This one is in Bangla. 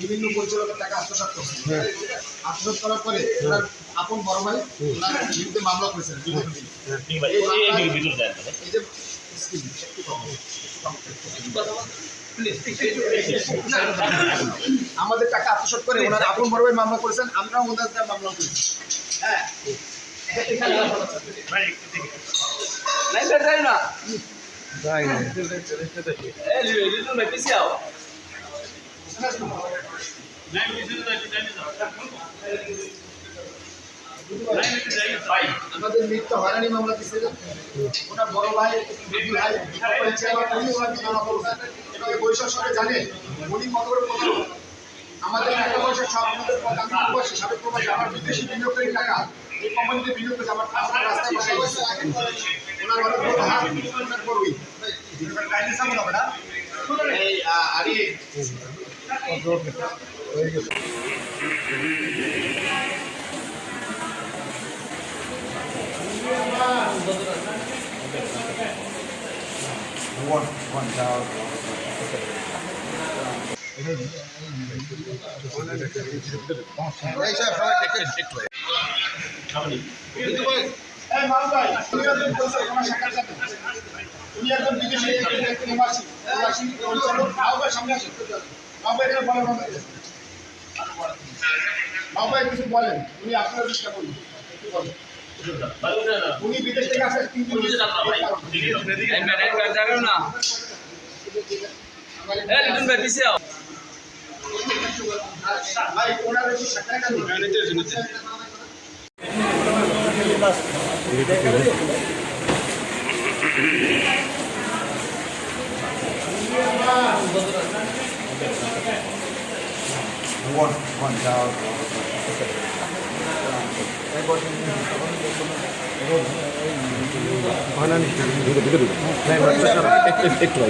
বিভিন্ন পরিচালকের টাকা আত্মসাৎ করছে। আত্মসাৎ করার পরে ওনার আপন বড় ভাই ওনার বিরুদ্ধে মামলা করেছেন। আমাদের টাকা আত্মসাৎ করে ওনার আপন বড় ভাই মামলা করেছেন, আমরা ওনাদের মামলা করেছি। হ্যাঁ আমাদের মিথ্যা হয়রানি মামলা দিচ্ছে ওনার বড় ভাই বৈশাখ সবাই জানে উনি কত বড় কথা। আমাদের টাকা পয়সা সব আমাদের প্রবাসী সাবেক প্রবাসী আমার বিদেশি বিনিয়োগকারী টাকা এই কোম্পানিতে বিনিয়োগ করেছে। আমার রাস্তায় ওনার অনেক বড় হাত ওনার বড়ই এই আরে হয়ে গেছে। One down. কিছু বলেন উনি আপনার চেষ্টা করুন উনি বিদেশ থেকে আসেন কিন্তু one down. একটু